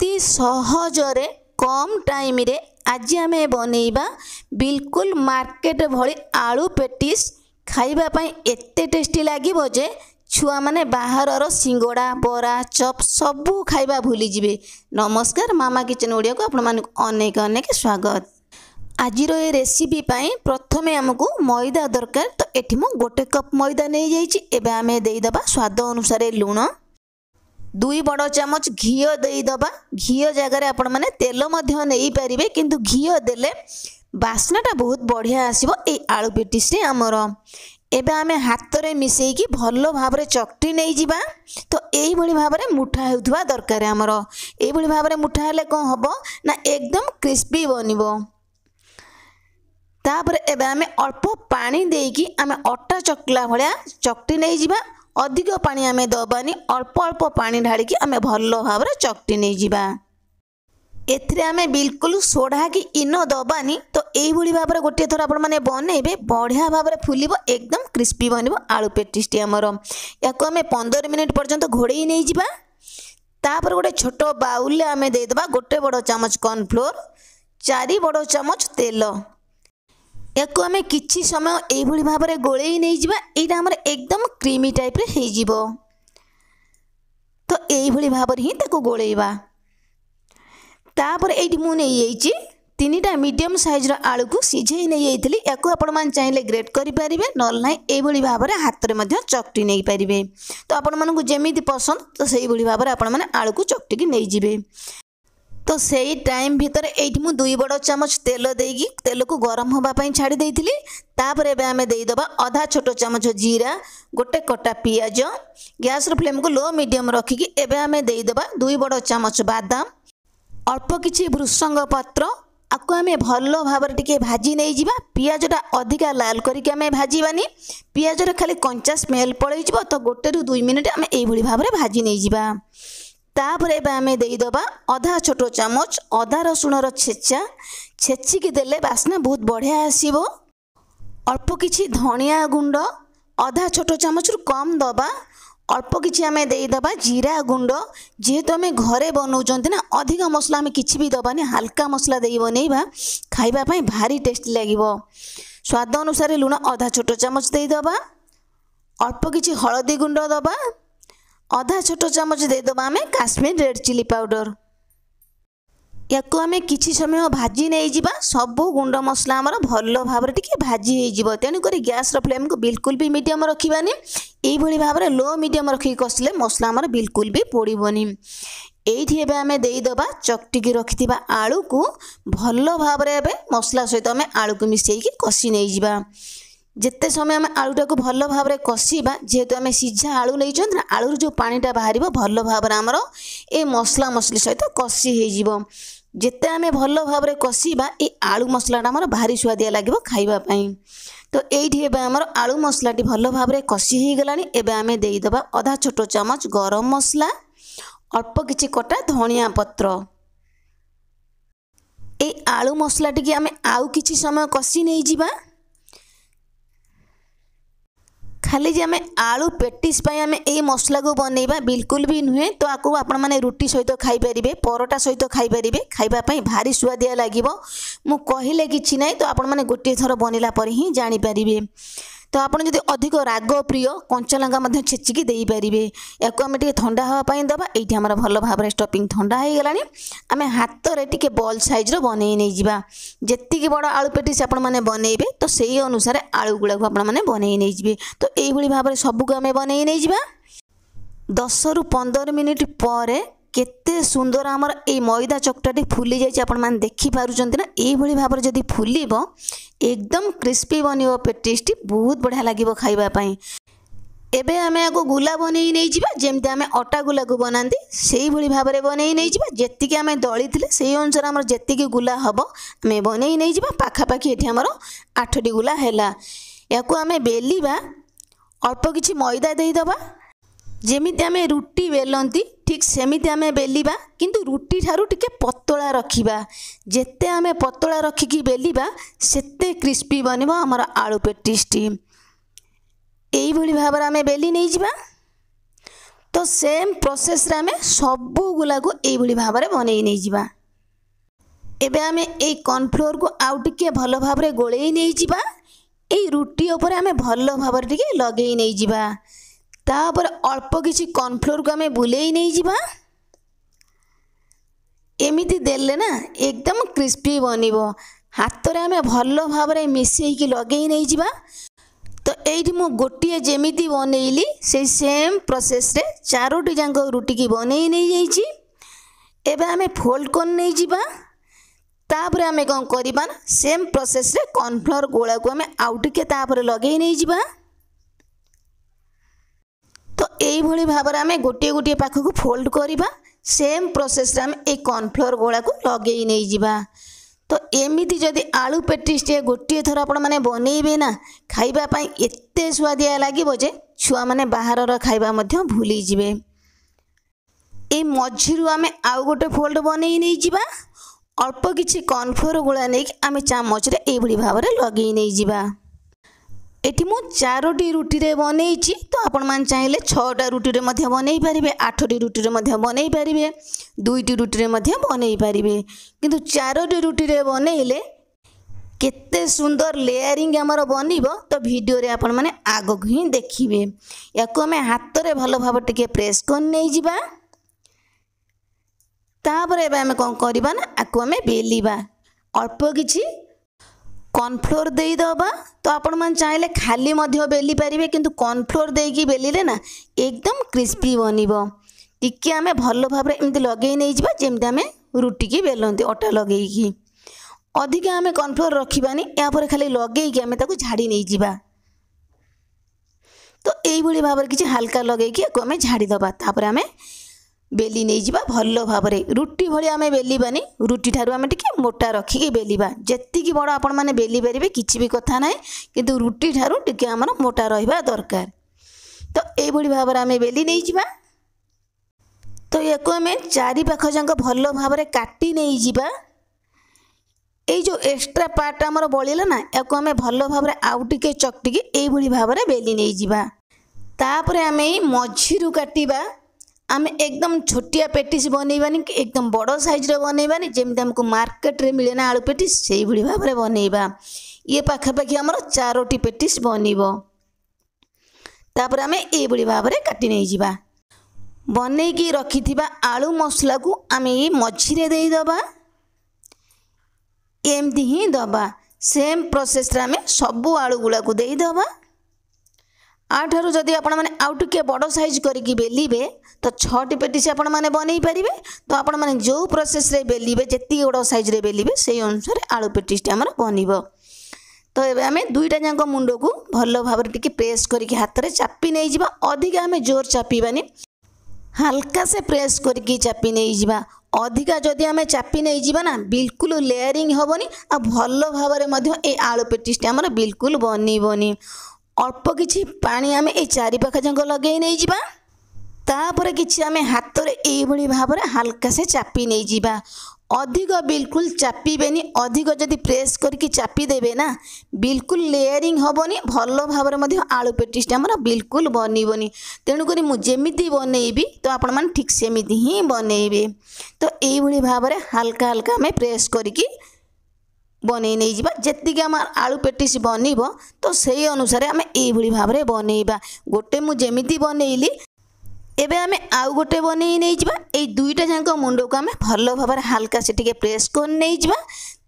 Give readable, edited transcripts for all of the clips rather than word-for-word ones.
अति सहजरे कम टाइम रे आज आम बनैबा बिल्कुल मार्केट भली आलू पेटिस खाइबा पई एते टेस्टी लागिबो जे छुआ माने बाहरर सिंगड़ा बरा चप सबू खाइबा भूली जिवे। नमस्कार, मामा किचन ओडिया को आपण मानक अनेक अनेक स्वागत। आजिर ए रेसिपी पाई प्रथमे आमको मैदा दरकार। तो एठी मु गोटे कप मैदा नहीं जाइछि। एबे आमे देई दबा स्वाद अनुसार लूण, 2 बड़ चामच घी देई दबा। घी जगह आपण माने तेल मध्य नहीं पारिबे, किंतु घी देले बास्नाटा बहुत बढ़िया आसीबो ए आलू पेटिस रे हमर। एबे आमे हाथ रे मिसेई भल भाव रे चकटी नहीं जिबा। तो एई भली भाव रे मुठा हेउथबा दरकार हमर। एई भली भाव रे मुठा हेले कोन हबो ना एकदम क्रिस्पी बनिबो। तापर एबे आमे अल्प पानी देकी आमे अटा चकला भलिया चकटी नहीं जिबा। अधिक पानी आमे दबानी, अल्प अल्प पानी ढाली की आमे भल भाव रे चकटी नहीं जिबा। एथिरे आमे बिल्कुल सोडा की इनो दबानी। तो एई भली भाव रे गोटे थर आपण माने बनेबे बढ़िया भाव रे फुलिबो, एकदम क्रिस्पी बनिबो आलू पेटिस टी हमर। याको आमे 15 मिनिट पर्यंत घोड़ेई नहीं जिबा। तापर गोटे छोट बाउल ले आमे दे दबा गोटे बड़ चामच कॉर्नफ्लोर, 4 बड़ चामच तेल। याको आमे किछि समय एई भली भाव रे गोळेई नहीं जिबा। एटा हमर एकदम क्रीमी टाइप रे हेई जिवो। तो एई भली भाव रे ही ताको गोळेइबा। तापर एठी मु नहीं जाइछि 3टा मीडियम साइज रो आलू को सिझेई नहीं जाइथिली। याको आपण मान चाहिले ग्रेट करि परिबे, नल नाही एई भली भाव रे हाथ रे मध्य चकटी नहीं परिबे। तो आपण मानकु जेमिति पसंद तो सेई भली भाव रे आपण माने आलू को चकटी की नहीं जिबे। तो सेई टाइम भीतर एठी मु 2 बड़ चामच तेल देगी तेल को गरम होबा पई छाड़ी देइथिली। तापर एबे आमे देई दबा आधा छोटो चामच जीरा, गोटे कटा पियाज। गैस रो फ्लेम को लो मीडियम रखी की एबे आमे देई दबा 2 बड़ चामच बादाम, अल्प किछि भृषंग पत्र। आको आमे भल भाव रे टिके भाजी नहीं जिबा। पियाजटा अधिका लाल करिके आमे भाजीबानी, पियाज रे खाली कंचा स्मेल पळै जिवो। तो 1 ରୁ 2 मिनिट आमे एई भली भाव रे भाजी नहीं जिबा। तापर एबे आमे देई दबा आधा छोटो चामच अदा रसुण रो छेचा। छेची की देले बास्ना बहुत बढ़िया आसीबो। अल्प किछि धनिया गुंड आधा छोटो चामच रु कम दबा। अल्प किछि आमे देई दबा जीरा गुंड। जेहेतु आमे घरे बनाउचंती ना, अधिक मसला आमे किछि भी दबानी, हल्का मसला देई बनेइबा खाइबा पई भारी टेस्टी लागिबो। स्वाद अनुसार लूण आधा छोटो चामच देई दबा। अल्प किछि हळदी गुंड दबा। आधा छोटो चामच दे दबा आमे काश्मीर रेड चिली पाउडर। याको आमे किछि समय भाजी नहीं जिबा। सबो गुंड मसला हमर भल भाव रे टिके भाजी हे जिवो। तेनु करी गैस रो फ्लेम को बिल्कुल भी मीडियम रखिबानी। एई भली भाव रे लो मीडियम रखी कसले मसला हमर बिल्कुल भी पोड़ीबोनी। एठी एबे आमे देई दबा चकटी की रखिथिबा आलू को भल भाव रे एबे मसला सहित आमे आलू को मिसेई की कसी नहीं जिबा। जेते समय आमे आलूटा को भल भाव रे कसीबा, जेहेतु आमे सिझा आलू नहीं चंद ना, आलू जो पानीटा बाहरिबो भल भाव रे हमर ए मसला मसली सहित कसी हे जिवो। जेते आमे भल भाव रे कसीबा ए आलू मसलाटा हमर भारी स्वादिया लागिबो खाइबा पई। तो एठी एबे हमर आलू मसलाटी भल भाव रे कसी हे गलानी। एबे आमे देई दबा आधा छोटो चामच गरम मसला, अल्प किछि कटा धनिया पत्र। ए आलू मसलाटी की आमे आउ किछि समय कसी नहीं जिबा। खाली जे आमे आलू पेटिस पई आमे ए मसला को बनेइबा बिल्कुल भी नुहे। तो आको आपण माने रोटी सहित खाई परिबे, परोटा सहित खाई परिबे, खाइबा पई भारी स्वादिया लागिबो। मु कहिले किछि नै, तो आपण माने गोटे थर बनेला पर ही जानि परिबे। तो आपण जदि अधिक राग प्रिय कंचा लंका मध्ये छेची की देई परिबे। याको आमे टिके ठंडा हवा पई दबा। एठी हमरा भल भाव रे स्टफिंग ठंडा हे गलानी। आमे हाथ रे टिके बॉल साइज रो बनेई नै जिबा। जेत्ती की बड़ आलू पेटिस आपण माने बनेइबे तो सेही अनुसार आलू गुला को आपण माने बनेई नै जिबे। तो एई भली भाव रे सब को आमे बनेई नै जिबा। 10 ରୁ 15 मिनिट पर केते सुंदर हमर ए मैदा चकटाटी फुली जाय। आपण मान देखि पारुचंती ना, एई भली भाव रे जदि फुलीबो एकदम क्रिस्पी बनिबो पेटिस टी, बहुत बढ़िया लागिबो खाइबा पई। एबे आमे आको गुला बनेई नै जिबा। जेमते आमे अटा गुला को बनांती सेही भली भाव रे बनेई नै जिबा। जेत्ती की आमे दळी थिले सेही अनुसार हमर जेत्ती की गुला हबो आमे बनेई नै जिबा। पाखा पाखी एठी हमर 8टी गुला हैला। याको आमे बेलीबा, अल्प किछि मैदा देई दबा। जेमिति आमे रुटी बेलंती ठीक सेमिति आमे बेलिबा, किंतु रुटी ठारू टिके पतला रखिबा। जेते आमे पतला रखिकी बेलिबा सेते क्रिस्पी बनिबो हमर आलू पेटिस टी। एई भली भाव रे आमे बेली नै जिबा। तो तो सेम प्रोसेस रे आमे सबु गुला को एई भली भाबरे बनेई नै जिबा। एबे आमे एई कॉर्नफ्लोर को आउ टिके भलो भाबरे गोळेई नै जिबा। एई रुटी ऊपर आमे भलो भाबरे टिके लगेई नै जिबा। तापर अल्प किछि कॉर्नफ्लोर को आमे बुलेई नै जिबा। एमिति देले ना एकदम क्रिस्पी बनिबो। हाथ रे आमे भलो भाबरे मिसेई कि लगेई नै जिबा। तो एइठी मु गोटिए जेमिति बनेइली से सेम प्रोसेस रे चारोटी जांक रुटी की बनेई नै जाईची। एबे आमे फोल्ड कर नै जिबा। तापर आमे कोन करिबा ना सेम प्रोसेस रे कॉर्नफ्लोर गोळा को आमे आउ टिके तापर लगेई नै जिबा। तो एई भली भाबरे आमे गोटिए गोटिए पाखो को फोल्ड करिबा। सेम प्रोसेस रे आमे ए कॉर्नफ्लोर गोळा को लगेई नै जिबा। तो एमिति जदि आलू पेटिस टे गोटिए थर आपण माने बनेइबे ना खाइबा पई एत्ते स्वादिया लागिबो जे छुआ माने बाहरर खाइबा मध्य भूली जिवे। ए मझिरु आमे आउ गोटे फोल्ड बनेई नै जिबा। अल्प किछि कॉर्नफ्लोर गोळा नै आमे चामच रे ए भली भाबरे लगेई नै जिबा। एठी मु 4टी रुटी रे बनेइची। तो आपण मान चाहिले 6टा रुटी रे मध्य बनेई परिबे, 8टी रुटी रे मध्य बनेई परिबे, 2टी रुटी रे मध्य बनेई परिबे। किंतु 4टी रुटी रे बनेइले केते सुंदर लेयरिंग हमर बनिबो। तो वीडियो रे आपण माने आगो ही देखिबे। याको हमें हाथ रे भलो भाव टिके प्रेस कर नै जिबा। तापर एबे हमें कोन करिबा ना आको हमें बेलिबा। अल्प किछि कॉर्नफ्लोर देई दबा। तो आपण मान चाहिले खाली मध्य बेली परिबे, किंतु कॉर्नफ्लोर देकी बेलिले ना एकदम क्रिस्पी बनिबो। टिके हमें भलो भाबरे एमति लगेई नै जिबा जेमति हमें रुटी की बेलंती अटा लगेईकी। अधिक हमें कॉर्नफ्लोर रखिबानी, या पर खाली लगेईकी हमें ताको झाड़ी नै जिबा। तो एई भली भाबरे किछि हल्का लगेईकी आको हमें झाड़ी दबा। तापर हमें बेली नै जिबा भलो भाबरे। रुटी भली हमें बेलिबानी, रुटी ठारू हमें टिके मोटा रखिकी बेलिबा। जेत्ती की बड़ आपण माने बेली परिबे किछि भी कथा नै, किंतु रुटी ठारू टिके हमर मोटा रहिबा दरकार। तो एई भली भाबरे हमें बेली नै जिबा। तो याको हमें चारि पाख जांक भलो भाबरे काटी नै जिबा। एई जो एक्स्ट्रा पार्ट हमर बळिला ना याको हमें भलो भाबरे आउ टिके चकटिकी एई भली भाबरे बेली नै जिबा। तापरे हमें मझिरु काटिबा। आमे एकदम छोटिया पेटिस बनेइबानी, एकदम बड़ साइज रे बनेइबानी जेमति हमको मार्केट रे मिले ना आलू पेटिस सेई भली भाबरे बनेइबा। ये पाखा पाखी हमर 4टी पेटिस बनिबो। तापर आमे एई भली भाबरे काटी नै जिबा। बनेइकी रखिथिबा आलू मसला को आमे ए मझिरे देई दबा। एमति ही दबा। सेम प्रोसेस रे आमे सबु आलू गुला को देई दबा। आठारु जदि आपण माने आउ टिके बड़ साइज करिकी बेलिबे तो 6टी पेटिस आपण माने बनेई परिबे। तो आपण माने जो प्रोसेस रे बेलिबे जेति बड़ साइज रे बेलिबे सेई अनुसार आलू पेटिस हमर बनिबो। तो एबे हमें दुईटा जांक मुंडो को भलो भाबरे टिके प्रेस करिकी हाथ रे चापी नै जिबा। अधिक हमें जोर चापीबानी, हल्का से प्रेस करिकी चापी नै जिबा। अधिका जदि हमें चापी नै जिबा ना बिल्कुल लेयरिंग होबनी आ भलो भाबरे मध्य ए आलू पेटिस हमर बिल्कुल बनिबोनी। अल्प किछि पानी आमे ए चारि पाखा जांक लगेई नै जिबा। तापरे किछि आमे हाथ रे एई भली भाबरे हल्का से चापी नै जिबा। अधिक बिल्कुल चापीबेनी। अधिक जदि प्रेस करके चापी देबे ना बिल्कुल लेयरिंग होबनी, भलो भाबरे मध्य आलू पेटिस हमर बिल्कुल बनिबोनी। तेणु करी मु जेमिति बनेइबी तो आपण मान ठीक सेमिति ही बनेइबे। तो एई भली भाबरे हल्का हल्का हमें प्रेस करके बनेई नै जिबा। जेतिक हमर आलू पेटिस बनिबो तो सेई अनुसार हमें एई भली भाबरे बनेइबा। गोटे मु जेमिति बनेइली एबे हमें आउ गोटे बनेई नै जिबा। एई दुईटा जांक मुंडो को हमें भलो भाबरे हल्का से टिके प्रेस कर नै जिबा।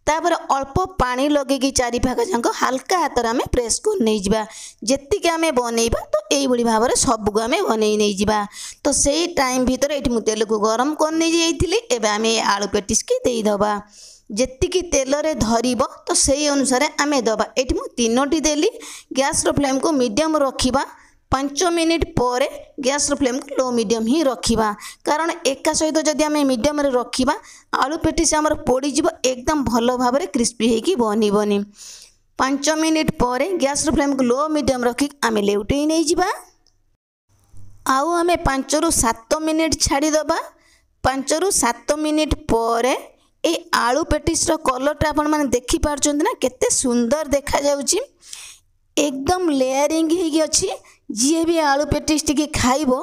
तापर अल्प पानी लगेकी चारि पाख जांक हल्का हाथ रे हमें प्रेस कर नै जिबा। जेतिक हमें बनेइबा तो एई भली भाबरे सब को हमें बनेई नै जिबा। तो सेई टाइम भीतर एठी मु तेल को गरम कर नै जाईथिली। एबे हमें आलू पेटिस के देई दबा। जेतिकी तेल रे धरिबो तो सेई अनुसार आमे दबा। एठी मु 3टी देली। गैस रो फ्लेम को मीडियम रखिबा। 5 मिनिट पर गैस रो फ्लेम को लो मीडियम ही रखिबा। कारण एका सहित जदि आमे मीडियम रे रखिबा आलू पेटिस हमर पोड़ी जिवो, एकदम भलो भाबरे क्रिस्पी हेकी बनिबोनी। 5 मिनिट पर गैस रो फ्लेम को लो मीडियम रखि आमे लेउटेई नै जिबा। आउ आमे 5 रु 7 मिनिट छाड़ी दबा। 5 रु 7 मिनिट पर ए आलू पेटिस रो कलरटा आपण माने देखि पारछन्ती ना केते सुंदर देखा जाउची। एकदम लेयरिंग हेकी अछि। जी भी आलू पेटिस टिके खाइबो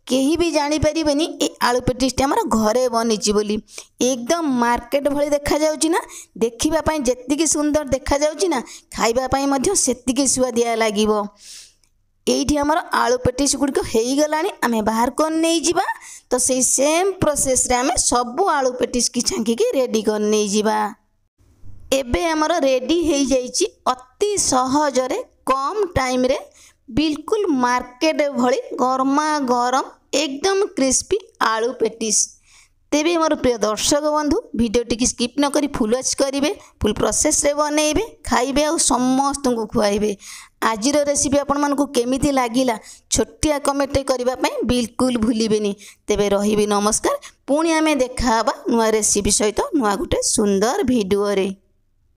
केही भी जानी परिबेनी ए आलू पेटिसटी आमर घरे बनीची बोली। एकदम मार्केट भली देखा जाउची ना, देखिबा पई जेतिकी सुंदर देखा जाउची ना, खाइबा पई मध्य सेतिकी सुआदिया लागिबो। एइठी आमर आलू पेटिस गुड़िक हो गलानी, आमे बाहर कर नहीं जिबा। तो सेई सेम प्रोसेस रे आमे सब आलू पेटिस की छांकी रेडी कर नहीं जिबा। एबे आमर रेडी हो जाइची अति सहजरे कम टाइम रे बिल्कुल मार्केट भली गरमा गरम एकदम क्रिस्पी आलू पेटिस। तेबे मोर प्रिय दर्शक बंधु वीडियोटी की स्किप न करी फुल वॉच करेंगे, फुल प्रोसेस रे बनइबे, खाइबे और समस्त को खुआइबे। आजिर रेसिपी आपण मानकु केमिति लागिला छोटिया कमेंट करबा पई बिल्कुल भूलिबेनी। तेबे रहिबे नमस्कार, पुणी आमे देखा नुआ रेसिपी सहित नुआ गुटे सुंदर वीडियो रे।